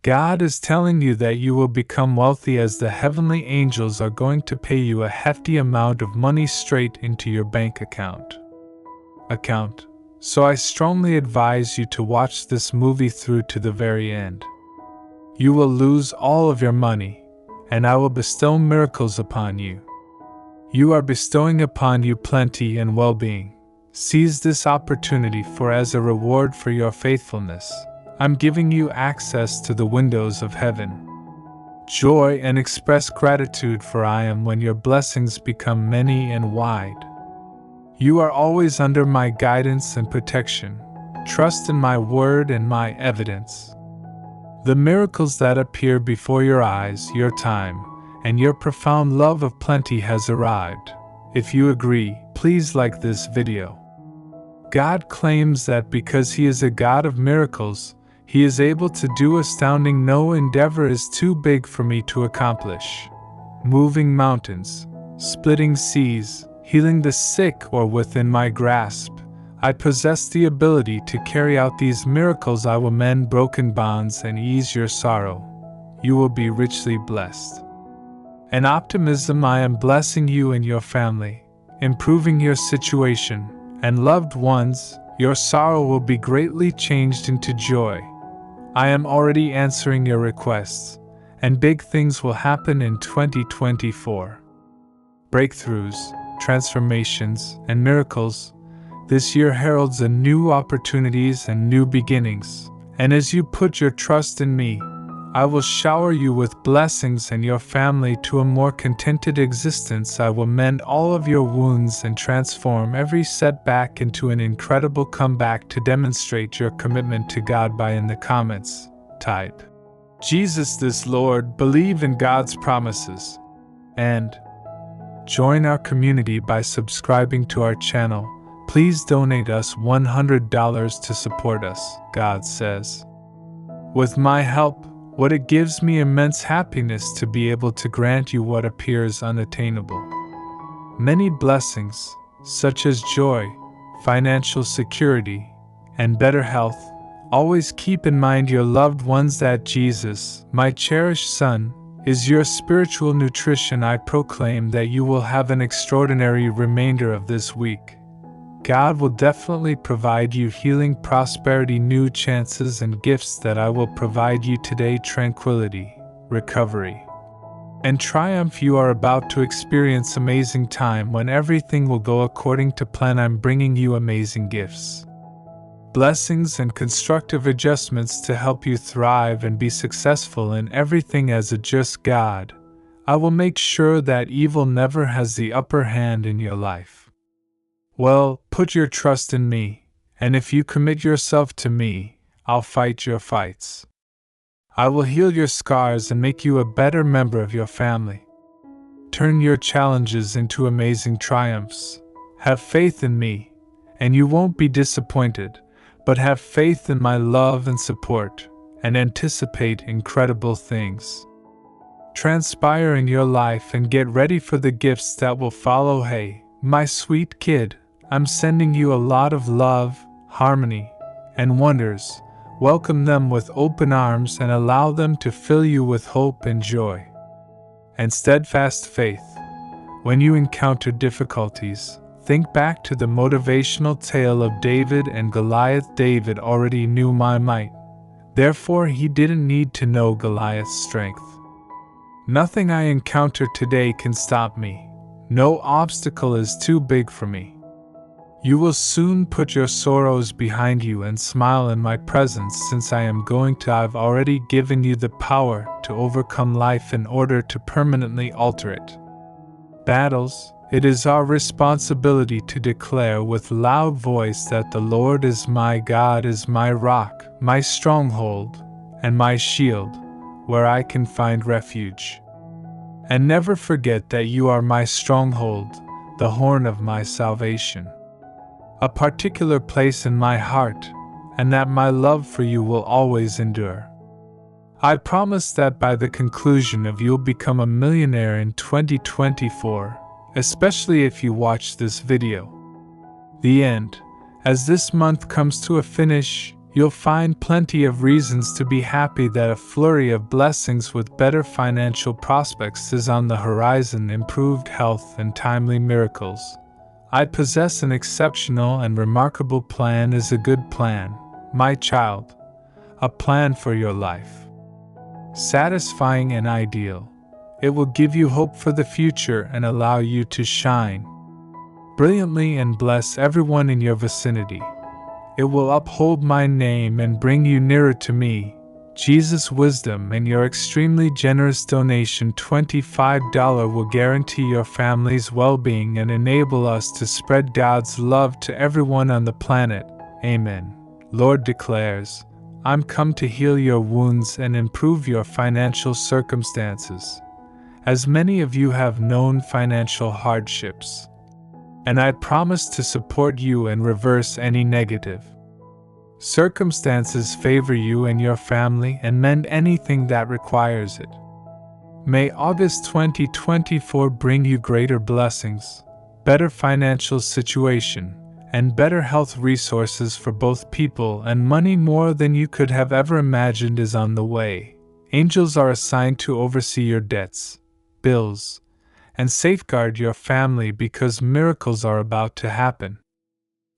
God is telling you that you will become wealthy as the heavenly angels are going to pay you a hefty amount of money straight into your bank account. So I strongly advise you to watch this movie through to the very end. You will lose all of your money, and I will bestow miracles upon you. You are bestowing upon you plenty and well-being. Seize this opportunity, for as a reward for your faithfulness, I'm giving you access to the windows of heaven. Joy and express gratitude, for I am when your blessings become many and wide. You are always under my guidance and protection. Trust in my word and my evidence. The miracles that appear before your eyes, your time, and your profound love of plenty has arrived. If you agree, please like this video. God claims that because He is a God of miracles, He is able to do astounding. No endeavor is too big for me to accomplish. Moving mountains, splitting seas, healing the sick, or within my grasp, I possess the ability to carry out these miracles. I will mend broken bonds and ease your sorrow. You will be richly blessed. And optimism, I am blessing you and your family, improving your situation, and loved ones. Your sorrow will be greatly changed into joy. I am already answering your requests, and big things will happen in 2024. Breakthroughs, transformations, and miracles. This year heralds a new opportunities and new beginnings, and as you put your trust in me, I will shower you with blessings and your family to a more contented existence. I will mend all of your wounds and transform every setback into an incredible comeback. To demonstrate your commitment to God, by in the comments, type Jesus this Lord, believe in God's promises, and join our community by subscribing to our channel. Please donate us $100 to support us, God says. With my help, what it gives me immense happiness to be able to grant you what appears unattainable. Many blessings, such as joy, financial security, and better health. Always keep in mind your loved ones, that Jesus, my cherished Son, is your spiritual nutrition. I proclaim that you will have an extraordinary remainder of this week. God will definitely provide you healing, prosperity, new chances, and gifts that I will provide you today. Tranquility, recovery, and triumph. You are about to experience amazing time when everything will go according to plan. I'm bringing you amazing gifts, blessings, and constructive adjustments to help you thrive and be successful in everything. As a just God, I will make sure that evil never has the upper hand in your life. Well, put your trust in me, and if you commit yourself to me, I'll fight your fights. I will heal your scars and make you a better member of your family. Turn your challenges into amazing triumphs. Have faith in me, and you won't be disappointed, but have faith in my love and support, and anticipate incredible things transpire in your life, and get ready for the gifts that will follow. Hey, my sweet kid, I'm sending you a lot of love, harmony, and wonders. Welcome them with open arms and allow them to fill you with hope and joy and steadfast faith. When you encounter difficulties, think back to the motivational tale of David and Goliath. David already knew my might, therefore he didn't need to know Goliath's strength. Nothing I encounter today can stop me. No obstacle is too big for me. You will soon put your sorrows behind you and smile in my presence, since I've already given you the power to overcome life in order to permanently alter it. Battles, it is our responsibility to declare with loud voice that the Lord is my God, is my rock, my stronghold, and my shield, where I can find refuge. And never forget that you are my stronghold, the horn of my salvation, a particular place in my heart, and that my love for you will always endure. I promise that by the conclusion of you'll become a millionaire in 2024, especially if you watch this video. The end. As this month comes to a finish, You'll find plenty of reasons to be happy that a flurry of blessings with better financial prospects is on the horizon, improved health and timely miracles. I possess an exceptional and remarkable plan is a good plan, my child, a plan for your life. Satisfying and ideal. It will give you hope for the future and allow you to shine brilliantly and bless everyone in your vicinity. It will uphold my name and bring you nearer to me, Jesus' wisdom, and your extremely generous donation $25 will guarantee your family's well-being and enable us to spread God's love to everyone on the planet. Amen. Lord declares, I'm come to heal your wounds and improve your financial circumstances. As many of you have known financial hardships, and I promise to support you and reverse any negative circumstances, favor you and your family, and mend anything that requires it. May August 2024 bring you greater blessings, better financial situation, and better health resources for both people and money. More than you could have ever imagined is on the way. Angels are assigned to oversee your debts, bills, and safeguard your family because miracles are about to happen.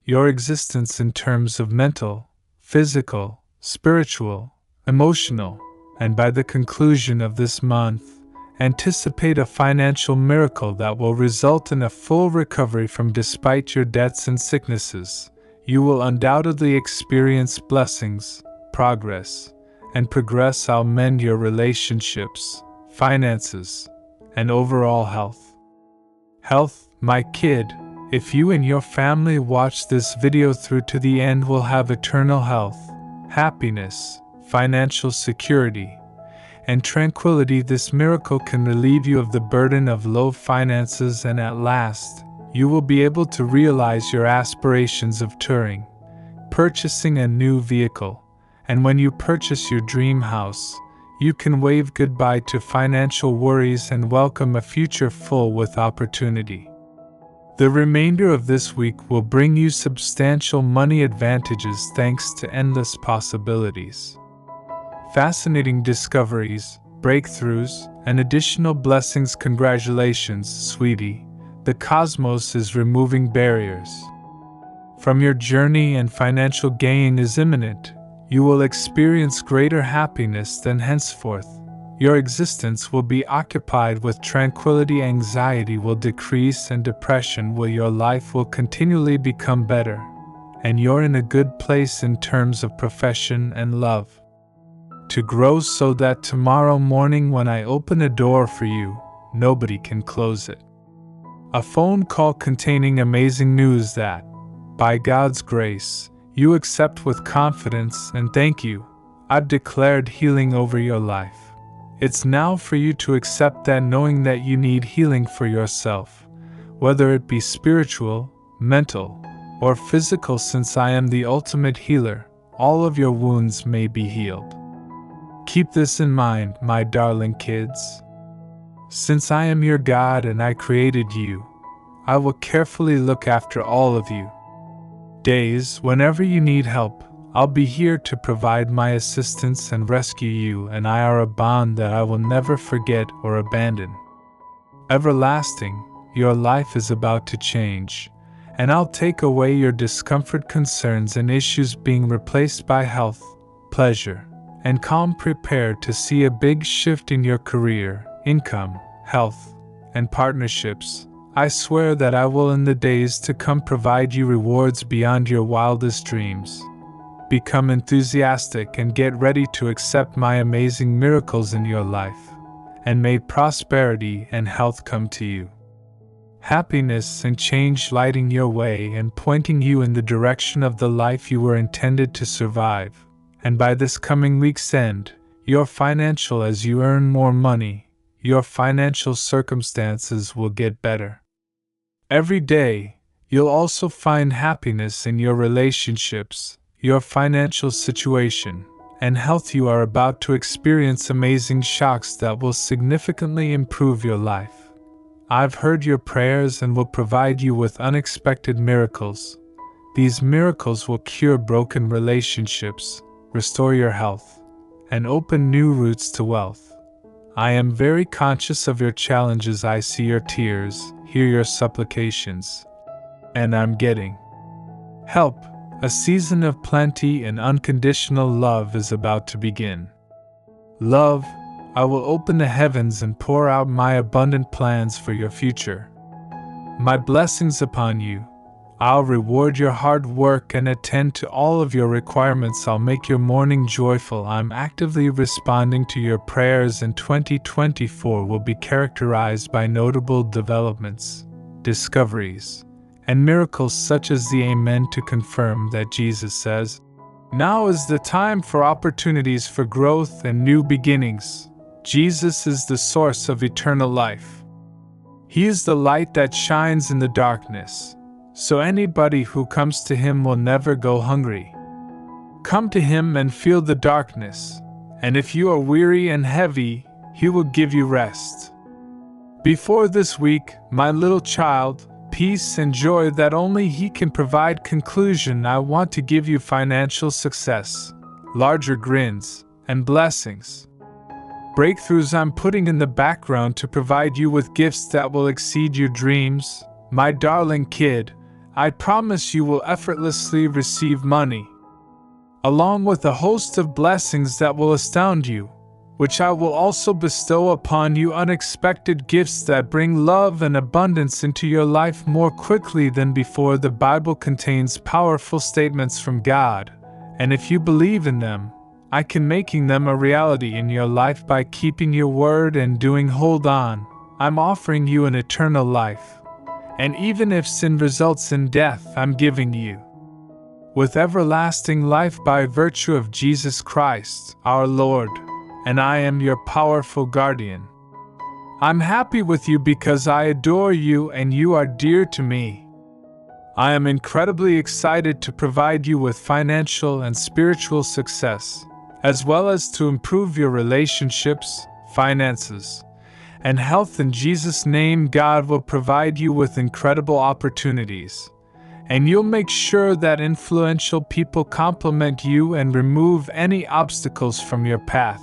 Your existence in terms of mental, physical, spiritual, emotional, and by the conclusion of this month, anticipate a financial miracle that will result in a full recovery from despite your debts and sicknesses. You will undoubtedly experience blessings, progress, and progress. I'll mend your relationships, finances, and overall health. Health, my kid, if you and your family watch this video through to the end, will have eternal health, happiness, financial security, and tranquility. This miracle can relieve you of the burden of low finances, and at last, you will be able to realize your aspirations of touring, purchasing a new vehicle, and when you purchase your dream house, you can wave goodbye to financial worries and welcome a future full with opportunity. The remainder of this week will bring you substantial money advantages thanks to endless possibilities, fascinating discoveries, breakthroughs, and additional blessings. Congratulations, sweetie. The cosmos is removing barriers from your journey and financial gain is imminent. You will experience greater happiness than henceforth. Your existence will be occupied with tranquility, anxiety will decrease, and depression will. Your life will continually become better, and you're in a good place in terms of profession and love to grow, so that tomorrow morning when I open a door for you, nobody can close it. A phone call containing amazing news that, by God's grace, you accept with confidence, and thank you. I've declared healing over your life. It's now for you to accept that, knowing that you need healing for yourself, whether it be spiritual, mental, or physical. Since I am the ultimate healer, all of your wounds may be healed. Keep this in mind, my darling kids. Since I am your God and I created you, I will carefully look after all of you. Days, whenever you need help, I'll be here to provide my assistance and rescue you, and I are a bond that I will never forget or abandon. Everlasting, your life is about to change, and I'll take away your discomfort, concerns, and issues, being replaced by health, pleasure, and calm. Prepare to see a big shift in your career, income, health, and partnerships. I swear that I will in the days to come provide you rewards beyond your wildest dreams. Become enthusiastic and get ready to accept my amazing miracles in your life, and may prosperity and health come to you. Happiness and change lighting your way and pointing you in the direction of the life you were intended to survive. And by this coming week's end, your financial, as you earn more money, your financial circumstances will get better. Every day, you'll also find happiness in your relationships, your financial situation, and health. You are about to experience amazing shocks that will significantly improve your life. I've heard your prayers and will provide you with unexpected miracles. These miracles will cure broken relationships, restore your health, and open new routes to wealth. I am very conscious of your challenges. I see your tears, hear your supplications, and I'm getting help. A season of plenty and unconditional love is about to begin. Love, I will open the heavens and pour out my abundant plans for your future. My blessings upon you. I'll reward your hard work and attend to all of your requirements. I'll make your morning joyful. I'm actively responding to your prayers, and 2024 will be characterized by notable developments, discoveries, and miracles such as the Amen to confirm that Jesus says, "Now is the time for opportunities for growth and new beginnings." Jesus is the source of eternal life. He is the light that shines in the darkness. So anybody who comes to Him will never go hungry. Come to Him and feel the darkness, and if you are weary and heavy, He will give you rest. Before this week, my little child, peace and joy that only He can provide. Conclusion: I want to give you financial success, larger grins, and blessings. Breakthroughs I'm putting in the background to provide you with gifts that will exceed your dreams. My darling kid, I promise you will effortlessly receive money, along with a host of blessings that will astound you, which I will also bestow upon you. Unexpected gifts that bring love and abundance into your life more quickly than before. The Bible contains powerful statements from God, and if you believe in them, I can making them a reality in your life by keeping your word and doing. Hold on, I'm offering you an eternal life. And even if sin results in death, I'm giving you with everlasting life by virtue of Jesus Christ, our Lord, and I am your powerful guardian. I'm happy with you because I adore you and you are dear to me. I am incredibly excited to provide you with financial and spiritual success, as well as to improve your relationships, finances, and health. In Jesus' name. God will provide you with incredible opportunities, and you'll make sure that influential people compliment you and remove any obstacles from your path.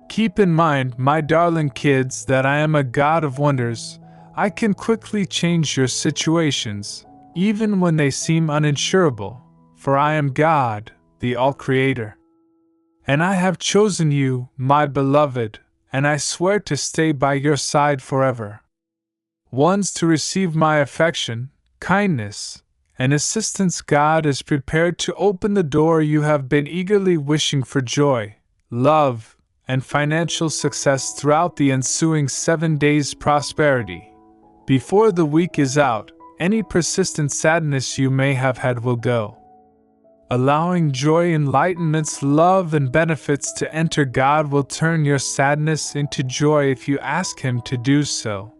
Keep in mind, my darling kids, that I am a God of wonders. I can quickly change your situations, even when they seem uninsurable, for I am God, the All-Creator. And I have chosen you, my beloved, and I swear to stay by your side forever. Ones to receive my affection, kindness, and assistance. God is prepared to open the door you have been eagerly wishing for. Joy, love, and financial success throughout the ensuing 7 days. Prosperity. Before the week is out, any persistent sadness you may have had will go, allowing joy, enlightenments, love, and benefits to enter. God will turn your sadness into joy if you ask Him to do so.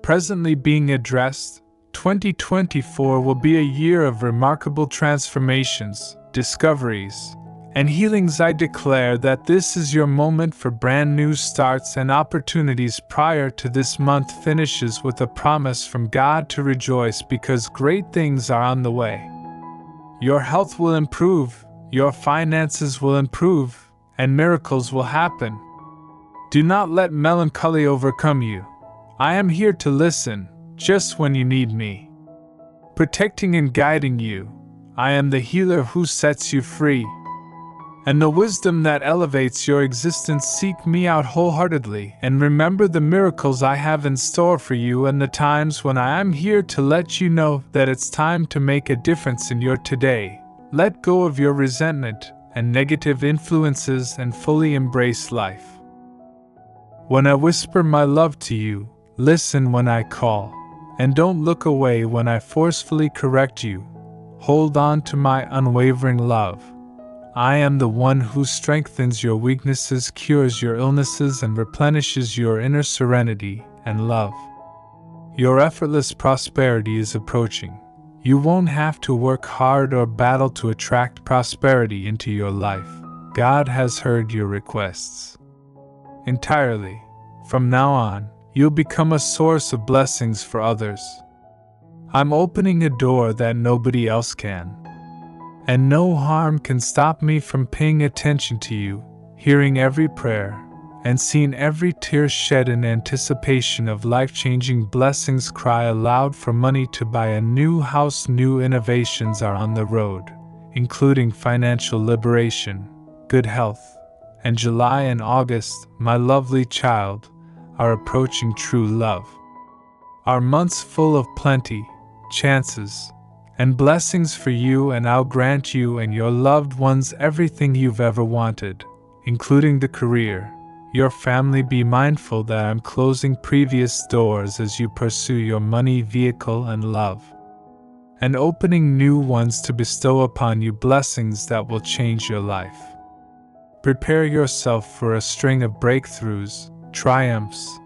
Presently being addressed, 2024 will be a year of remarkable transformations, discoveries, and healings. I declare that this is your moment for brand new starts and opportunities. Prior to this month finishes with a promise from God to rejoice because great things are on the way. Your health will improve, your finances will improve, and miracles will happen. Do not let melancholy overcome you. I am here to listen, just when you need me. Protecting and guiding you, I am the healer who sets you free. And the wisdom that elevates your existence. Seek me out wholeheartedly, and remember the miracles I have in store for you and the times when I am here to let you know that it's time to make a difference in your today. Let go of your resentment and negative influences and fully embrace life. When I whisper my love to you, listen when I call, and don't look away when I forcefully correct you. Hold on to my unwavering love. I am the one who strengthens your weaknesses, cures your illnesses, and replenishes your inner serenity and love. Your effortless prosperity is approaching. You won't have to work hard or battle to attract prosperity into your life. God has heard your requests entirely. From now on, you'll become a source of blessings for others. I'm opening a door that nobody else can. And no harm can stop me from paying attention to you, hearing every prayer, and seeing every tear shed in anticipation of life-changing blessings. Cry aloud for money to buy a new house. New innovations are on the road, including financial liberation, good health, and July and August, my lovely child, are approaching true love. Are months full of plenty, chances, and blessings for you, and I'll grant you and your loved ones everything you've ever wanted, including the career, your family. Be mindful that I'm closing previous doors as you pursue your money, vehicle, and love, and opening new ones to bestow upon you blessings that will change your life. Prepare yourself for a string of breakthroughs, triumphs,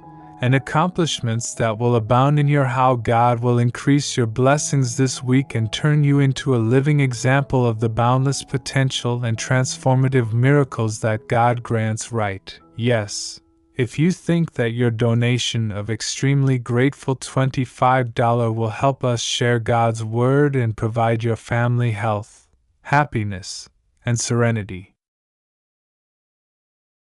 and accomplishments that will abound in your how. God will increase your blessings this week and turn you into a living example of the boundless potential and transformative miracles that God grants. Right? Yes. If you think that your donation of extremely grateful $25 will help us share God's Word and provide your family health, happiness, and serenity,